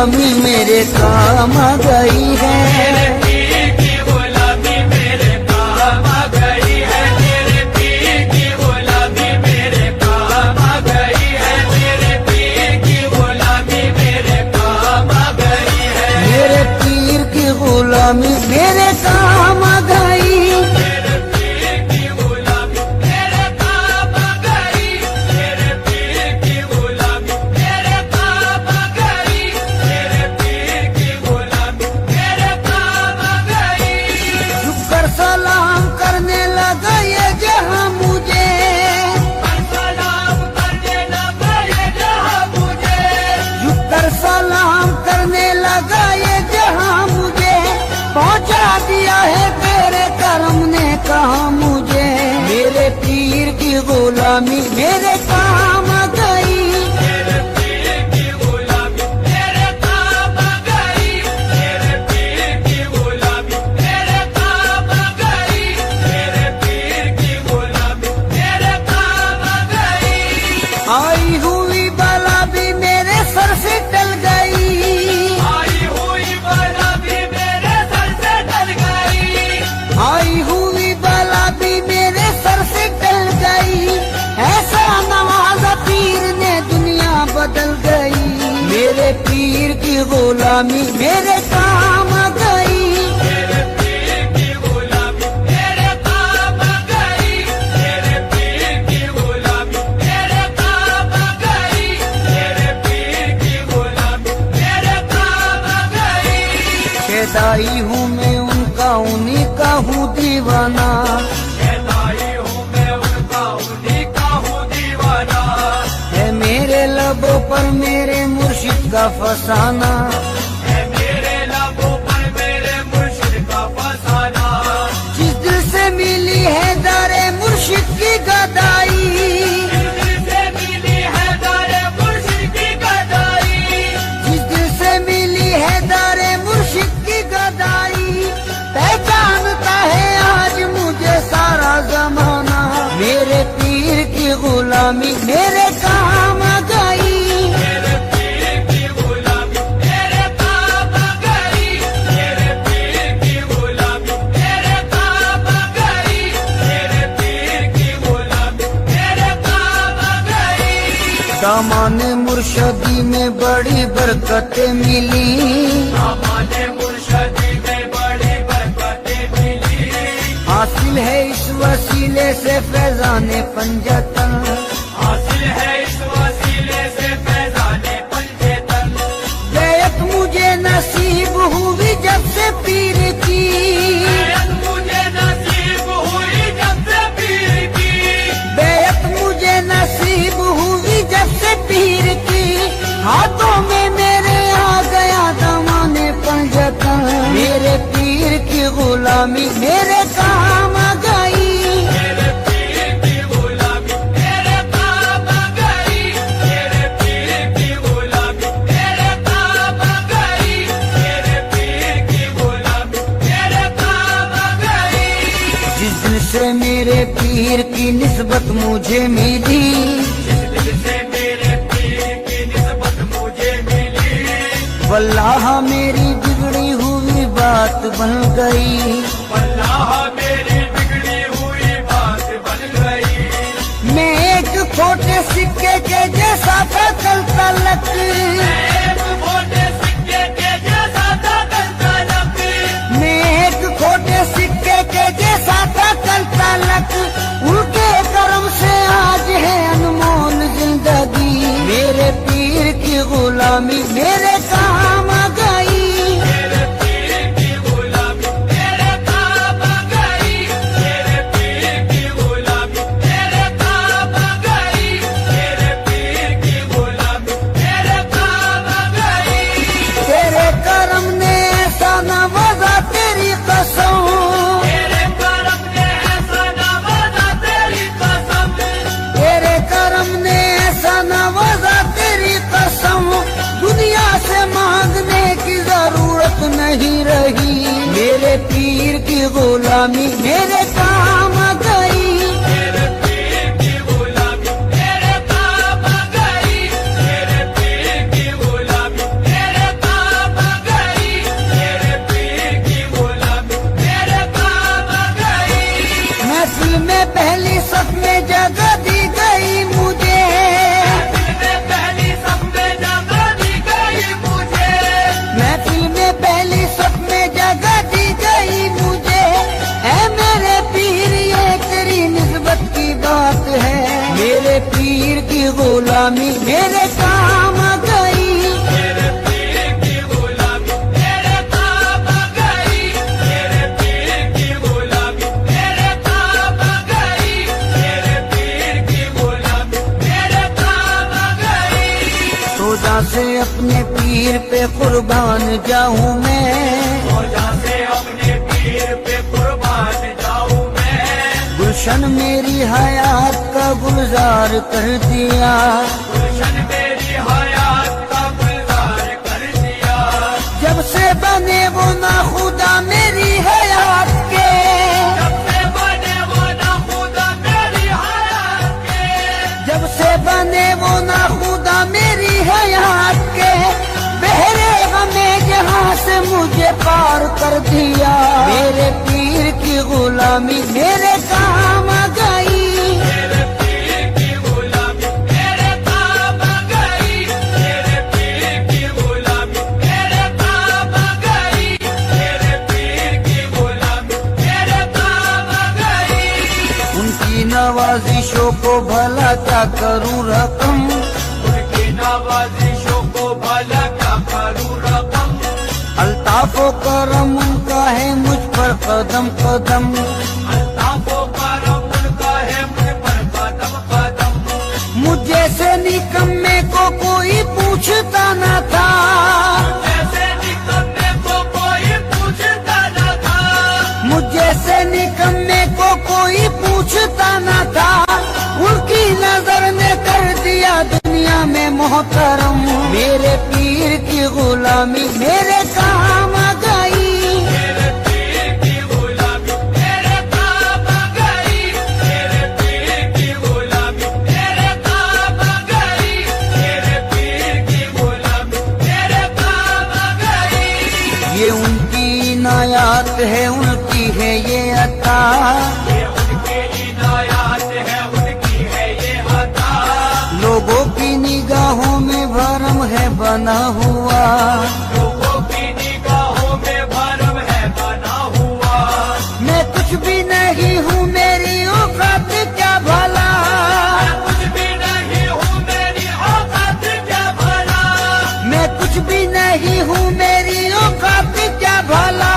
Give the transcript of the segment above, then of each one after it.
غلامی میرے کام آ گئی ہے، میرے پیر کی غلامی میرے کام آ گئی ہے، میرے پیر کی غلامی میرے کام آ گئی ہے، میرے پیر کی غلامی میرے کام آ گئی ہے، میرے پیر کی غلامی میرے کام آ گئی، میرے پیر کی غلامی میرے کام آ گئی، میرے پیر کی غلامی میرے کام آ گئی، میرے پیر کی غلامی میرے کام آ گئی، جھک کر سلام کرنے لگا یہ جہاں مجھے، سلام کرنے لگا یہ جہاں مجھے، جھک کر سلام کرنے لگا یہ جہاں مجھے، پہنچا دیا ہے تیرے کرم نے کہاں مجھے، میرے پیر کی غلامی میرے کام آ گئی، میرے پیر کی غلامی میرے کام آ گئی، میرے پیر کی غلامی میرے کام آ گئی، میرے پیر کی غلامی میرے کام آ گئی، آئی ہوئی بلا بھی میرے سر سے ٹل گئی، آئی ہوئی بلا بھی میرے سر سے ٹل گئی، آئی ہوئی بلا بھی میرے سر سے ٹل گئی، ایسا نوازا پیر نے دنیا بدل گئی، میرے پیر کی غلامی میرے کام آ گئی، میرے پیر کی غلامی میرے کام آ گئی، میرے پیر کی غلامی میرے کام آ گئی، میرے پیر کی غلامی میرے کام آ گئی، فدائی ہوں میں ان کا انہی کا ہوں دیوانہ، فدائی ہوں میں ان کا انہی کا ہوں دیوانہ، ہے میرے لبوں پر میرے مرشد کا فسانہ، ہے میرے لبوں پر میرے مرشد کا فسانہ، جس دل سے ملی ہے در مرشد کی گدائی، دل سے ملی ہے در مرشد کی گدائی، جس دل سے ملی ہے در مرشد کی گدائی، پہچانتا ہے آج مجھے سارا زمانہ، میرے پیر کی غلامی میرے کام آ گئی، میرے پیر کی غلامی میرے کام آ گئی، میرے پیر کی غلامی میرے کام آ گئی، میرے پیر کی غلامی میرے کام آ گئی، دامان مرشدی میں بڑی برکتیں ملی، ہمارے مرشدی میں بڑی برکتیں ملی، حاصل ہے اس وسیلے سے فیضان پنجتن، حاصل ہے اس وسیلے سے فیضان پنجتن، بیعت مجھے نصیب ہوئی جب سے پیر کی، بیعت مجھے نصیب ہوئی جب سے پیر کی، بیعت مجھے نصیب ہوئی جب سے پیر کی، ہاتھوں میں میرے آ گیا دامان پنجتن، میرے پیر کی غلامی میرے کام آ گئی، میرے پیر کی غلامی میرے کام آ گئی، میرے پیر کی غلامی میرے کام آ گئی، میرے پیر کی غلامی میرے کام آ گئی، جس دل سے میرے پیر کی نسبت مجھے ملی، جس دل سے میرے پیر کی نسبت مجھے ملی، واللہ میری بگڑی ہوئی بات بن گئی، واللہ میری بگڑی ہوئی بات بن گئی، میں ایک کھوٹے سکے کے جیسا تھا کل تلک، ایک موٹے سکے کے جیسا تھا کل تلک، میں ایک کھوٹے سکے کے جیسا تھا کل تلک، ان کے کرم سے آج ہے انمول زندگی، میرے پیر کی غلامی میرے کام آ گئی، میرے پیر کی غلامی میرے کام آ گئی، میرے پیر کی غلامی میرے کام آ گئی، میرے پیر کی غلامی میرے کام آ گئی، تیرے کرم نے ایسا نوازا تیری قسم، تیرے کرم نے ایسا نوازا تیری قسم، تیرے کرم نے ایسا نوازا تیری قسم، دنیا سے مانگنے کی ضرورت نہیں رہی، میرے پیر کی غلامی میرے کام آ گئی، میرے پیر کی غلامی میرے کام آ گئی، میرے پیر کی غلامی میرے کام روزہ سے اپنے پیر پہ قربان جاؤں میں، روزہ سے اپنے پیر پہ قربان جاؤں میں، گلشن میری حیات کا گلزار کر دیا، گلشن میری حیات کا گلزار کر دیا، جب سے بنے وہ نا خدا میری حیات کے، جب سے بنے وہ نا خدا میری حیات کے، جب سے بنے وہ نا خدا میری حیات کے، بہرے غمے جہاں سے مجھے پار کر دیا، میرے پیر کی غلامی میرے کام آ گئی، میرے پیر کی غلامی میرے کام آ گئی، میرے پیر کی غلامی میرے کام آ گئی، میرے پیر کی غلامی میرے کام آ گئی، ان کی نوازشوں کو بھلا کیا کروں رقم، ان کی نوازشوں کو بھلا کیا کروں رقم، الطاف و کرم ان کا ہے مجھ پر قدم قدم، الطاف و کرم ان کا ہے مجھ پر قدم قدم، مجھ جیسے نکمے کو کوئی پوچھتا نہ تھا، جیسے نکمے کو کوئی پوچھتا نہ تھا، مجھ جیسے نکمے کو کوئی پوچھتا نہ تھا، ان کی نظر نے کر دیا دنیا میں محترم، میرے پیر کی غلامی میرے کام آ گئی، میرے پیر کی غلامی میرے کام آ گئی، میرے پیر کی غلامی میرے کام آ گئی، میرے پیر کی غلامی میرے کام آ گئی، یہ ان کی عنایات ہے ان کی ہے یہ عطا، یہ ان کی عنایات ہے ان کی ہے یہ عطا، لوگوں کی نگاہوں میں بھرم ہے بنا ہوا، لوگوں کی نگاہوں میں بھرم ہے بنا ہوا، میں کچھ بھی نہیں ہوں میری اوقات کیا بھلا، میں کچھ بھی نہیں ہوں میری اوقات کیا بھلا، میں کچھ بھی نہیں ہوں میری اوقات کیا بھلا،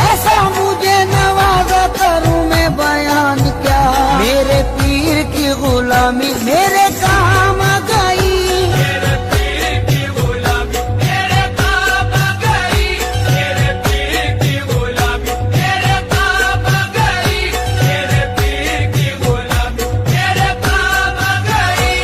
ایسا مجھے نوازا کروں میں بیان کیا، میرے پیر کی غلامی میرے کام آ گئی، میرے پیر کی غلامی میرے کام آ گئی، میرے پیر کی غلامی میرے کام آ گئی، میرے پیر کی غلامی میرے کام آ گئی،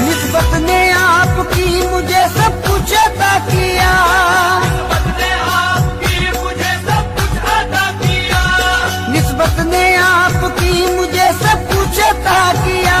نسبت نے آپ کی مجھے سب کچھ عطا کیا، نسبت نے آپ کی مجھے سب کچھ عطا کیا، نسبت نے آپ کی مجھے سب کچھ عطا کیا،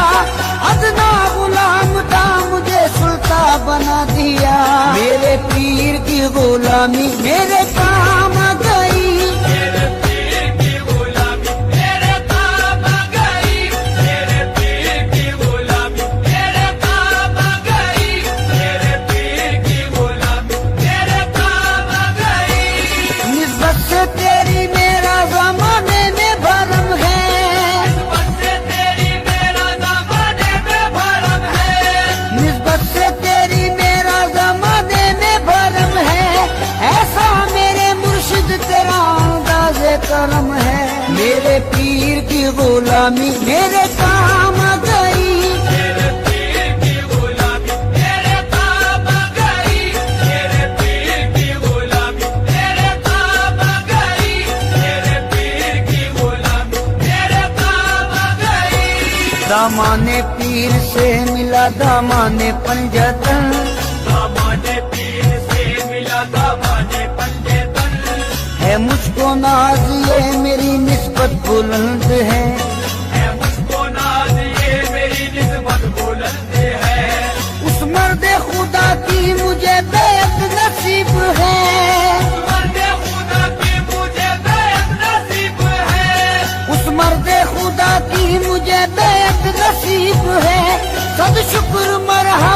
ادنا غلام تھا مجھے سلطان بنا دیا، میرے پیر کی غلامی میرے کام آ گئی، میرے پیر کی غلامی میرے کام آ گئی، میرے پیر کی غلامی میرے کام آ گئی، میرے پیر کی غلامی میرے کام آ گئی، نسبت سے تیری میرا زمانے میں بھرم ہے، نسبت سے تیری میرا زمانے میں بھرم ہے، نسبت سے تیری میرا زمانے میں بھرم ہے، ایسا میرے مرشد تیرا انداز کرم ہے، میرے پیر کی غلامی میرے کام آ گئی، میرے پیر کی غلامی میرے کام آ گئی، میرے پیر کی غلامی میرے کام آ گئی، میرے پیر کی غلامی میرے کام آ گئی، دامان پیر سے ملا دامان پنجتن، دامان پیر سے ملا دامان پنجتن، ہے مجھ کو ناز یہ میری نسبت بلند ہے، مجھ کو ناز یہ میری نسبت بلند ہے، اس مرد خدا کی مجھے بیعت نصیب ہے، مرد خدا کی مجھے بیعت نصیب ہے، اس مرد خدا کی مجھے بیعت نصیب ہے، صد شکر مرحبا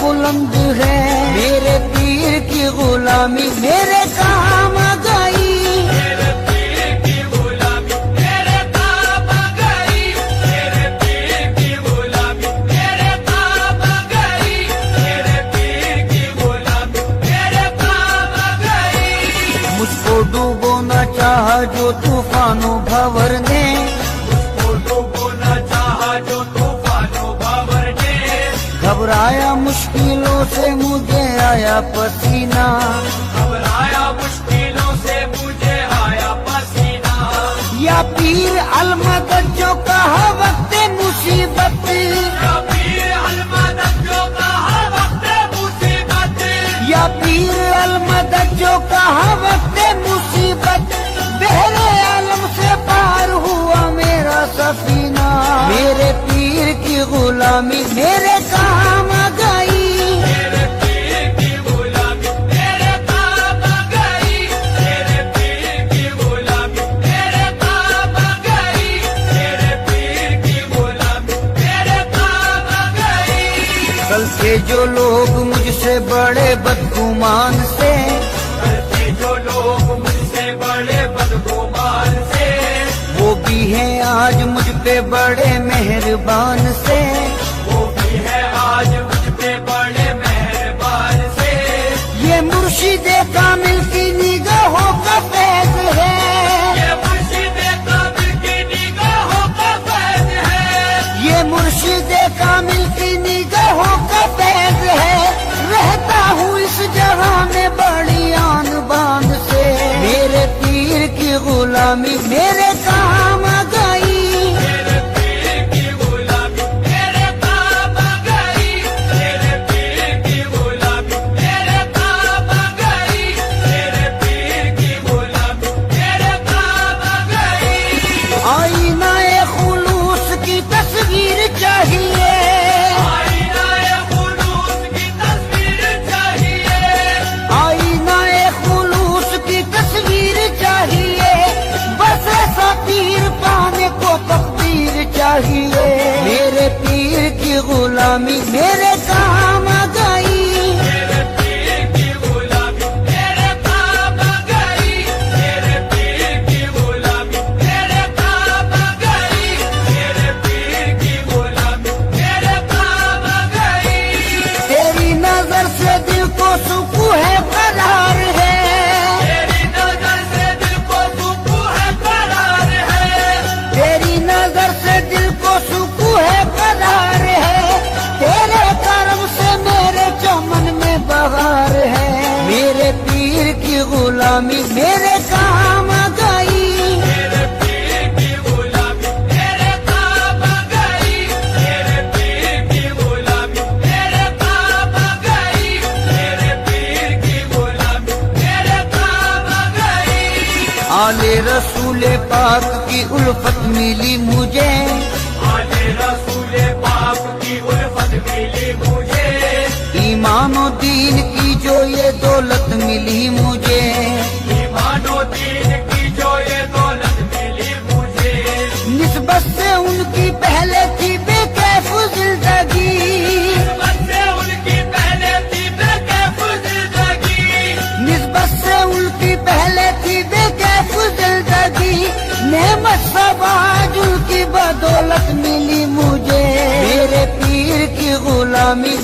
بلند ہے، میرے پیر کی غلامی میرے کام آ گئی۔ میرے پیر کی غلامی میرے کام آ گئی، میرے پیر کی غلامی میرے کام آ گئی، میرے پیر کی غلامی میرے کام آ گئی۔ مجھ کو ڈوبونا چاہا جو طوفانوں بھور نے، مجھ کو ڈوبونا چاہا جو طوفانوں بھور نے، گھبرایا مشکلوں سے مجھے آیا پسینہ، گھبرایا مشکلوں سے مجھے آیا پسینہ۔ یا پیر المدد جو کہا وقت مصیبت، یا پیر المدد جو کہا وقت مصیبت، یا پیر المدد جو کہا وقت مصیبت، بحر عالم سے پار ہوا میرا سفینہ، میرے پیر کی غلامی میرے کام آ گئی۔ میرے پیر کی غلامی میرے کام آ گئی، میرے پیر کی غلامی میرے کام آ گئی، میرے پیر کی غلامی میرے کام آ گئی۔ کل کے جو لوگ مجھ سے بڑے بدگمان سے، کرتے جو لوگ مجھ سے بڑے بدگمان سے، وہ بھی ہیں آج مجھ پہ بڑے مہربان سے، وہ بھی ہے آج مجھ پہ بڑے مہربان سے۔ یہ مرشد کامل کی نگاہوں کا فیض ہے، یہ مرشد کامل کی نگاہوں کا فیض ہے، یہ مرشد کامل کی نگاہوں کا فیض ہے، رہتا ہوں اس جہاں میں بڑی آن بان سے، میرے پیر کی غلامی میرے کام آ گئی۔ میرے پیر کی غلامی میرے کام آ گئی، میرے پیر کی غلامی میرے کام آ گئی، میرے پیر کی غلامی میرے کام آ گئی۔ آئینہ خلوص کی تصویر چاہیے، آئینہ خلوص کی تصویر چاہیے، آئینہ خلوص کی تصویر چاہیے، بس ایسا پیر پانے کو تقدیر چاہیے، میرے پیر کی غلامی میرے کام آ گئی۔ میرے پیر کی غلامی میرے کام آ گئی، میرے پیر کی غلامی میرے کام آ گئی، میرے پیر کی غلامی میرے کام آ گئی۔ تیری نظر سے دل کو سکون ہے قرار ہے، تیری نظر سے دل کو سکون ہے قرار ہے، تیری نظر سے دل کو سکون ہے قرار ہے، تیرے کرم سے میرے چمن میں بہار ہے، میرے پیر کی غلامی میرے کام آ گئی۔ میرے پیر کی غلامی میرے کام آ گئی، میرے پیر کی غلامی میرے کام آ گئی، میرے پیر کی غلامی میرے کام آ گئی۔ آل رسول پاک کی الفت ملی مجھے، آل رسول پاک کی الفت ملی مجھے، ایمان و دین کی جو یہ دولت ملی مجھے، ایمان و دین کی جو یہ دولت ملی مجھے، نسبت سے ان کی پہلے تھی بے کیف زندگی، نسبت سے ان کی پہلے تھی بے کیف زندگی، نسبت سے ان کی پہلے تھی بے کیف زندگی، نعمت سب آج ان کی بدولت ملی مجھے، میرے پیر کی غلامی